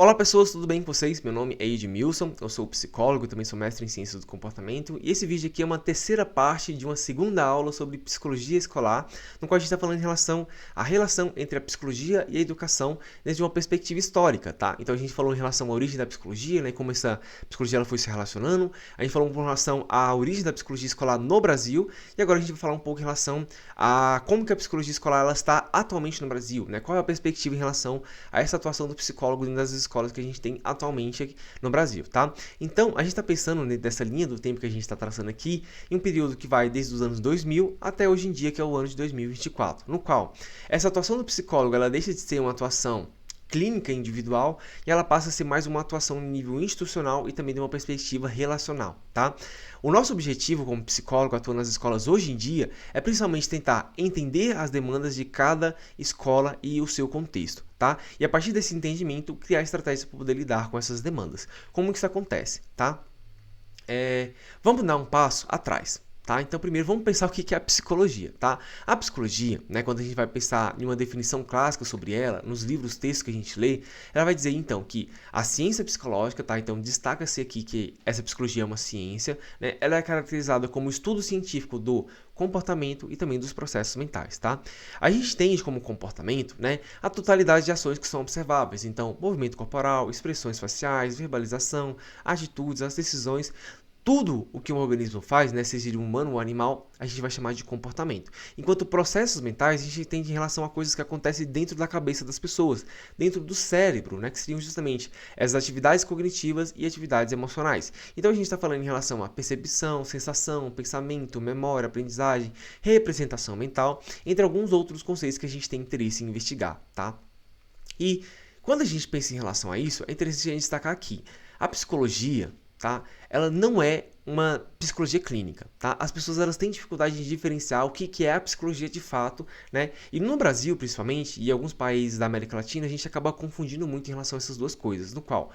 Olá pessoas, tudo bem com vocês? Meu nome é Edmilson, eu sou psicólogo, também sou mestre em Ciências do Comportamento e esse vídeo aqui é uma terceira parte de uma segunda aula sobre psicologia escolar, no qual a gente está falando em relação à relação entre a psicologia e a educação desde uma perspectiva histórica, tá? Então a gente falou em relação à origem da psicologia, né, como essa psicologia ela foi se relacionando, a gente falou em relação à origem da psicologia escolar no Brasil e agora a gente vai falar um pouco em relação a como que a psicologia escolar ela está atualmente no Brasil, né? Qual é a perspectiva em relação a essa atuação do psicólogo dentro das escolas que a gente tem atualmente aqui no Brasil, tá? Então, a gente está pensando dessa linha do tempo que a gente está traçando aqui, em um período que vai desde os anos 2000 até hoje em dia, que é o ano de 2024, no qual essa atuação do psicólogo, ela deixa de ser uma atuação clínica individual e ela passa a ser mais uma atuação em nível institucional e também de uma perspectiva relacional, tá? O nosso objetivo como psicólogo atuando nas escolas hoje em dia é principalmente tentar entender as demandas de cada escola e o seu contexto, tá? E a partir desse entendimento, criar estratégias para poder lidar com essas demandas. Como que isso acontece, tá? Vamos dar um passo atrás. Tá? Então, primeiro, vamos pensar o que é a psicologia. Tá? A psicologia, né, quando a gente vai pensar em uma definição clássica sobre ela, nos livros, textos que a gente lê, ela vai dizer, então, que a ciência psicológica, tá? Então, destaca-se aqui que essa psicologia é uma ciência, né? Ela é caracterizada como estudo científico do comportamento e também dos processos mentais. Tá? A gente entende como comportamento, né, a totalidade de ações que são observáveis. Então, movimento corporal, expressões faciais, verbalização, atitudes, as decisões, tudo o que um organismo faz, né, seja ele humano ou animal, a gente vai chamar de comportamento. Enquanto processos mentais, a gente entende em relação a coisas que acontecem dentro da cabeça das pessoas, dentro do cérebro, né, que seriam justamente as atividades cognitivas e atividades emocionais. Então a gente está falando em relação a percepção, sensação, pensamento, memória, aprendizagem, representação mental, entre alguns outros conceitos que a gente tem interesse em investigar, tá? E quando a gente pensa em relação a isso, é interessante a gente destacar aqui, a psicologia, tá? Ela não é uma psicologia clínica, tá? As pessoas elas têm dificuldade de diferenciar o que é a psicologia de fato, né? E no Brasil, principalmente, e em alguns países da América Latina, a gente acaba confundindo muito em relação a essas duas coisas, no qual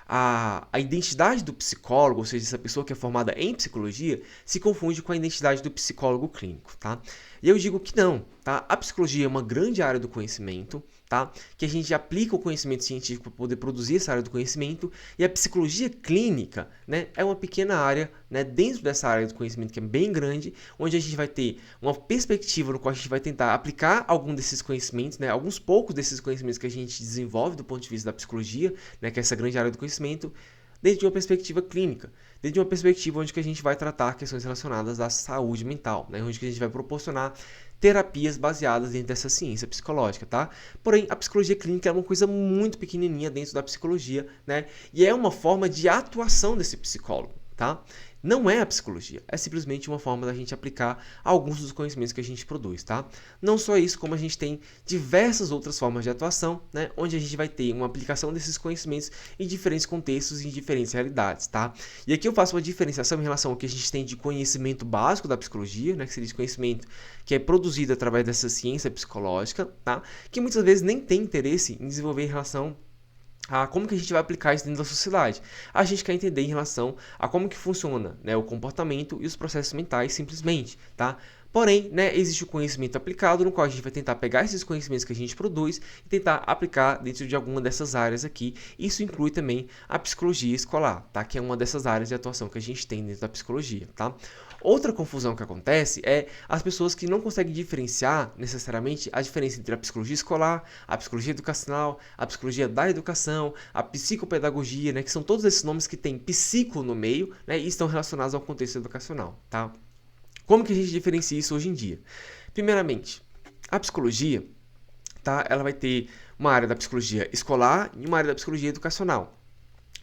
a identidade do psicólogo, ou seja, essa pessoa que é formada em psicologia, se confunde com a identidade do psicólogo clínico, tá? E eu digo que não, tá? A psicologia é uma grande área do conhecimento, tá? Que a gente aplica o conhecimento científico para poder produzir essa área do conhecimento, e a psicologia clínica, né, é uma pequena área, né, dentro dessa área do conhecimento que é bem grande, onde a gente vai ter uma perspectiva no qual a gente vai tentar aplicar algum desses conhecimentos, né, alguns poucos desses conhecimentos que a gente desenvolve do ponto de vista da psicologia, né, que é essa grande área do conhecimento, dentro de uma perspectiva clínica, dentro de uma perspectiva onde que a gente vai tratar questões relacionadas à saúde mental, né, onde que a gente vai proporcionar terapias baseadas dentro dessa ciência psicológica, tá? Porém, a psicologia clínica é uma coisa muito pequenininha dentro da psicologia, né? E é uma forma de atuação desse psicólogo, tá? Não é a psicologia, é simplesmente uma forma da gente aplicar alguns dos conhecimentos que a gente produz, tá? Não só isso, como a gente tem diversas outras formas de atuação, né? Onde a gente vai ter uma aplicação desses conhecimentos em diferentes contextos e em diferentes realidades, tá? E aqui eu faço uma diferenciação em relação ao que a gente tem de conhecimento básico da psicologia, né? Que seria esse conhecimento que é produzido através dessa ciência psicológica, tá? Que muitas vezes nem tem interesse em desenvolver em relação a como que a gente vai aplicar isso dentro da sociedade. A gente quer entender em relação a como que funciona, né, o comportamento e os processos mentais simplesmente, tá? Porém, né, existe o conhecimento aplicado, no qual a gente vai tentar pegar esses conhecimentos que a gente produz e tentar aplicar dentro de alguma dessas áreas aqui. Isso inclui também a psicologia escolar, tá? Que é uma dessas áreas de atuação que a gente tem dentro da psicologia, tá? Outra confusão que acontece é as pessoas que não conseguem diferenciar necessariamente a diferença entre a psicologia escolar, a psicologia educacional, a psicologia da educação, a psicopedagogia, né? Que são todos esses nomes que têm psico no meio, né? E estão relacionados ao contexto educacional, tá? Como que a gente diferencia isso hoje em dia? Primeiramente, a psicologia, tá? Ela vai ter uma área da psicologia escolar e uma área da psicologia educacional.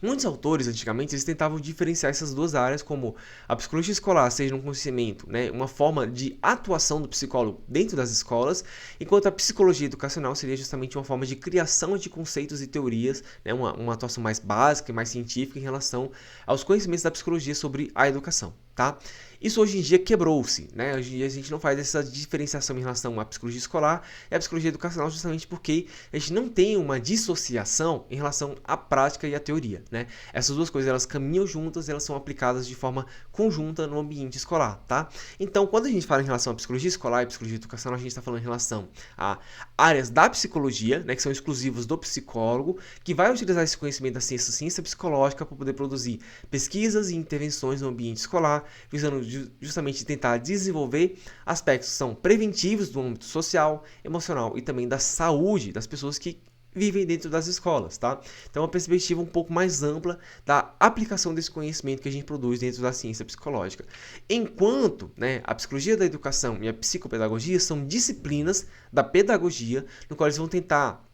Muitos autores, antigamente, eles tentavam diferenciar essas duas áreas como a psicologia escolar seja um conhecimento, né, uma forma de atuação do psicólogo dentro das escolas, enquanto a psicologia educacional seria justamente uma forma de criação de conceitos e teorias, né, uma atuação mais básica e mais científica em relação aos conhecimentos da psicologia sobre a educação, tá? Isso hoje em dia quebrou-se, né? Hoje em dia a gente não faz essa diferenciação em relação à psicologia escolar e à psicologia educacional justamente porque a gente não tem uma dissociação em relação à prática e à teoria, né? Essas duas coisas, elas caminham juntas, elas são aplicadas de forma conjunta no ambiente escolar, tá? Então, quando a gente fala em relação à psicologia escolar e psicologia educacional, a gente está falando em relação a áreas da psicologia, né, que são exclusivas do psicólogo, que vai utilizar esse conhecimento da ciência psicológica para poder produzir pesquisas e intervenções no ambiente escolar, visando justamente tentar desenvolver aspectos que são preventivos do âmbito social, emocional e também da saúde das pessoas que vivem dentro das escolas, tá? Então, é uma perspectiva um pouco mais ampla da aplicação desse conhecimento que a gente produz dentro da ciência psicológica. Enquanto, né, a psicologia da educação e a psicopedagogia são disciplinas da pedagogia, no qual eles vão tentar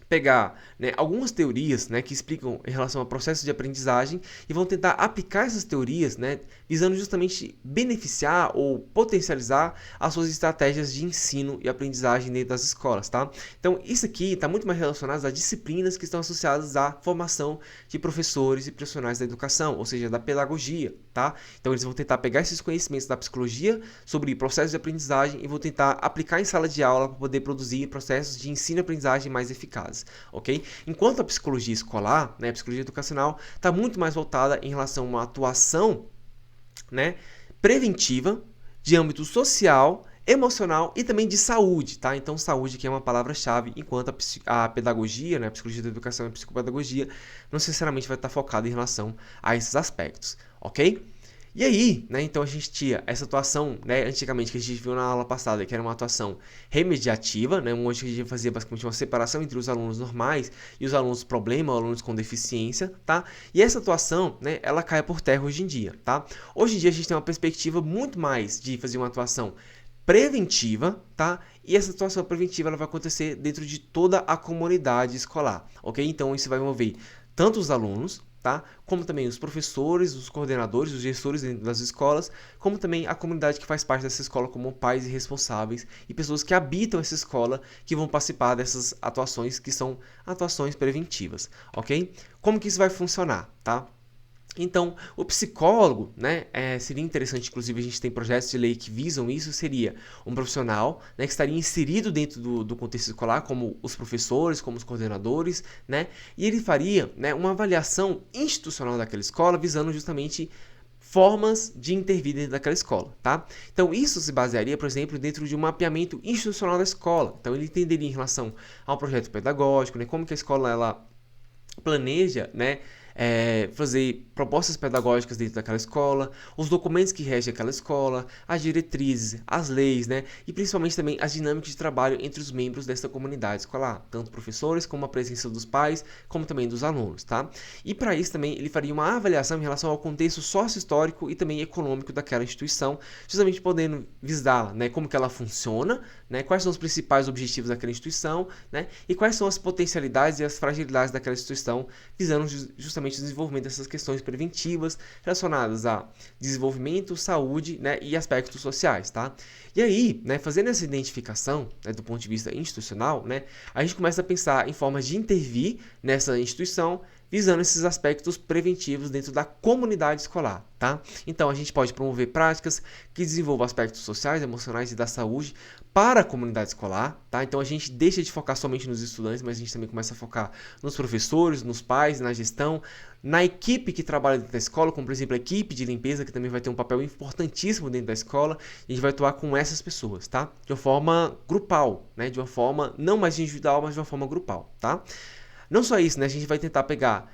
pegar, né, algumas teorias, né, que explicam em relação ao processo de aprendizagem e vão tentar aplicar essas teorias, né, visando justamente beneficiar ou potencializar as suas estratégias de ensino e aprendizagem dentro das escolas, tá? Então, isso aqui está muito mais relacionado a disciplinas que estão associadas à formação de professores e profissionais da educação, ou seja, da pedagogia, tá? Então, eles vão tentar pegar esses conhecimentos da psicologia sobre processos de aprendizagem e vão tentar aplicar em sala de aula para poder produzir processos de ensino e aprendizagem mais eficazes. Ok? Enquanto a psicologia escolar, né, a psicologia educacional, está muito mais voltada em relação a uma atuação, né, preventiva, de âmbito social, emocional e também de saúde, tá? Então, saúde que é uma palavra-chave, enquanto a pedagogia, né, a psicologia da educação e a psicopedagogia, não necessariamente vai estar focada em relação a esses aspectos, ok? E aí, né, então a gente tinha essa atuação, né, antigamente que a gente viu na aula passada, que era uma atuação remediativa, né, onde a gente fazia basicamente uma separação entre os alunos normais e os alunos problema, alunos com deficiência, tá? E essa atuação, né, ela cai por terra hoje em dia, tá? Hoje em dia a gente tem uma perspectiva muito mais de fazer uma atuação preventiva, tá? E essa atuação preventiva ela vai acontecer dentro de toda a comunidade escolar, ok? Então isso vai envolver tanto os alunos, tá? Como também os professores, os coordenadores, os gestores dentro das escolas, como também a comunidade que faz parte dessa escola, como pais e responsáveis e pessoas que habitam essa escola que vão participar dessas atuações que são atuações preventivas, ok? Como que isso vai funcionar, tá? Então, o psicólogo, né, seria interessante, inclusive a gente tem projetos de lei que visam isso, seria um profissional, né, que estaria inserido dentro do contexto escolar, como os professores, como os coordenadores, né, e ele faria, né, uma avaliação institucional daquela escola, visando justamente formas de intervir dentro daquela escola, tá? Então, isso se basearia, por exemplo, dentro de um mapeamento institucional da escola. Então, ele entenderia em relação ao projeto pedagógico, né, como que a escola ela planeja, né, fazer propostas pedagógicas dentro daquela escola, os documentos que regem aquela escola, as diretrizes, as leis, né, e principalmente também as dinâmicas de trabalho entre os membros dessa comunidade escolar, tanto professores como a presença dos pais, como também dos alunos, tá? E para isso também ele faria uma avaliação em relação ao contexto sócio-histórico e também econômico daquela instituição, justamente podendo visar, né, como que ela funciona, né, quais são os principais objetivos daquela instituição, né, e quais são as potencialidades e as fragilidades daquela instituição, visando justamente o desenvolvimento dessas questões preventivas relacionadas a desenvolvimento, saúde, né, e aspectos sociais, tá? E aí, né, fazendo essa identificação, né, do ponto de vista institucional, né, a gente começa a pensar em formas de intervir nessa instituição, visando esses aspectos preventivos dentro da comunidade escolar, tá? Então, a gente pode promover práticas que desenvolvam aspectos sociais, emocionais e da saúde para a comunidade escolar, tá? Então, a gente deixa de focar somente nos estudantes, mas a gente também começa a focar nos professores, nos pais, na gestão, na equipe que trabalha dentro da escola, como, por exemplo, a equipe de limpeza, que também vai ter um papel importantíssimo dentro da escola, e a gente vai atuar com essas pessoas, tá? De uma forma grupal, né? De uma forma não mais individual, mas de uma forma grupal, tá? Não só isso, né? A gente vai tentar pegar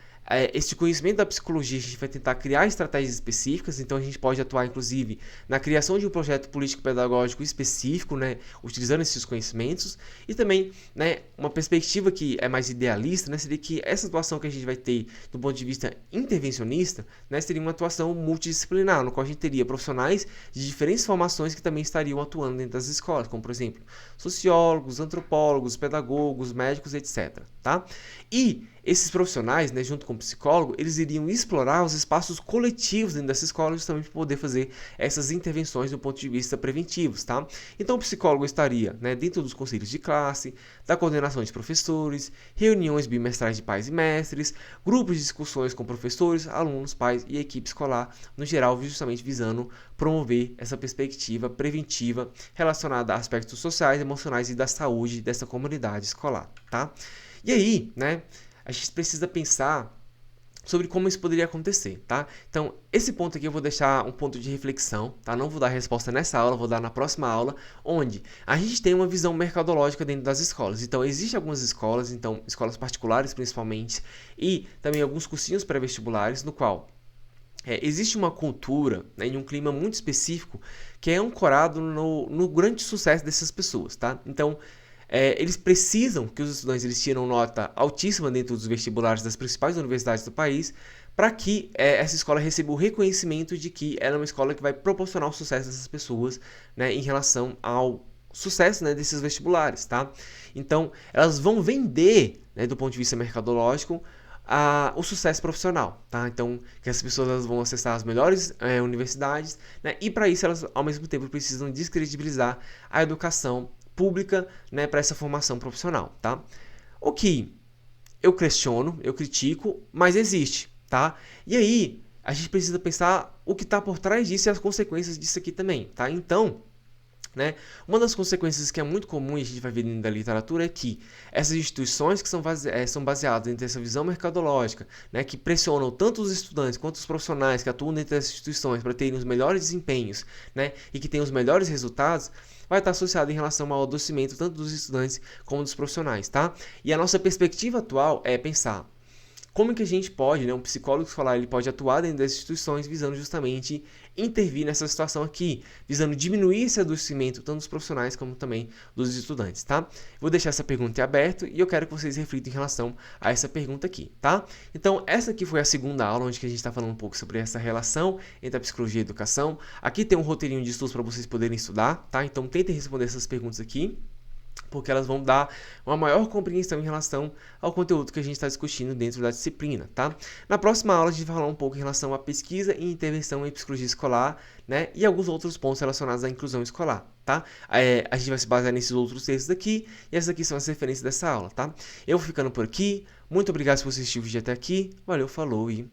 esse conhecimento da psicologia, a gente vai tentar criar estratégias específicas, então a gente pode atuar, inclusive, na criação de um projeto político-pedagógico específico, né, utilizando esses conhecimentos, e também, né, uma perspectiva que é mais idealista, né, seria que essa atuação que a gente vai ter do ponto de vista intervencionista, né, seria uma atuação multidisciplinar, no qual a gente teria profissionais de diferentes formações que também estariam atuando dentro das escolas, como, por exemplo, sociólogos, antropólogos, pedagogos, médicos, etc., tá? E esses profissionais, né, junto com o psicólogo, eles iriam explorar os espaços coletivos dentro dessa escola justamente para poder fazer essas intervenções do ponto de vista preventivos, tá? Então o psicólogo estaria, né, dentro dos conselhos de classe, da coordenação de professores, reuniões bimestrais de pais e mestres, grupos de discussões com professores, alunos, pais e equipe escolar, no geral, justamente visando promover essa perspectiva preventiva relacionada a aspectos sociais, emocionais e da saúde dessa comunidade escolar, tá? E aí, né, a gente precisa pensar sobre como isso poderia acontecer, tá? Então, esse ponto aqui eu vou deixar um ponto de reflexão, tá? Não vou dar resposta nessa aula, vou dar na próxima aula, onde a gente tem uma visão mercadológica dentro das escolas. Então, existem algumas escolas, então, escolas particulares principalmente, e também alguns cursinhos pré-vestibulares, no qual existe uma cultura, né, e um clima muito específico que é ancorado no grande sucesso dessas pessoas, tá? Então, eles precisam que os estudantes eles tiram nota altíssima dentro dos vestibulares das principais universidades do país para que essa escola receba o reconhecimento de que ela é uma escola que vai proporcionar o sucesso dessas pessoas, né, em relação ao sucesso, né, desses vestibulares, tá? Então, elas vão vender, né, do ponto de vista mercadológico, o sucesso profissional, tá? Então, que as pessoas elas vão acessar as melhores universidades, né? E para isso elas, ao mesmo tempo, precisam descredibilizar a educação pública, né, para essa formação profissional, tá? O que eu questiono, eu critico, mas existe, tá? E aí, a gente precisa pensar o que está por trás disso e as consequências disso aqui também, tá? Então, né, uma das consequências que é muito comum e a gente vai ver dentro da literatura é que essas instituições que são baseadas dentro dessa visão mercadológica, né, que pressionam tanto os estudantes quanto os profissionais que atuam dentro dessas instituições para terem os melhores desempenhos, né, e que tenham os melhores resultados, vai estar associado em relação ao adoecimento tanto dos estudantes como dos profissionais, tá? E a nossa perspectiva atual é pensar como que a gente pode, né, um psicólogo escolar, ele pode atuar dentro das instituições visando justamente intervir nessa situação aqui, visando diminuir esse adoecimento tanto dos profissionais como também dos estudantes, tá? Vou deixar essa pergunta em aberto e eu quero que vocês reflitam em relação a essa pergunta aqui, tá? Então, essa aqui foi a segunda aula, onde que a gente está falando um pouco sobre essa relação entre a psicologia e a educação. Aqui tem um roteirinho de estudos para vocês poderem estudar, tá? Então, tentem responder essas perguntas aqui, porque elas vão dar uma maior compreensão em relação ao conteúdo que a gente está discutindo dentro da disciplina, tá? Na próxima aula a gente vai falar um pouco em relação à pesquisa e intervenção em psicologia escolar, né? E alguns outros pontos relacionados à inclusão escolar, tá? A gente vai se basear nesses outros textos aqui, e essas aqui são as referências dessa aula, tá? Eu vou ficando por aqui, muito obrigado por você assistir o vídeo até aqui, valeu, falou e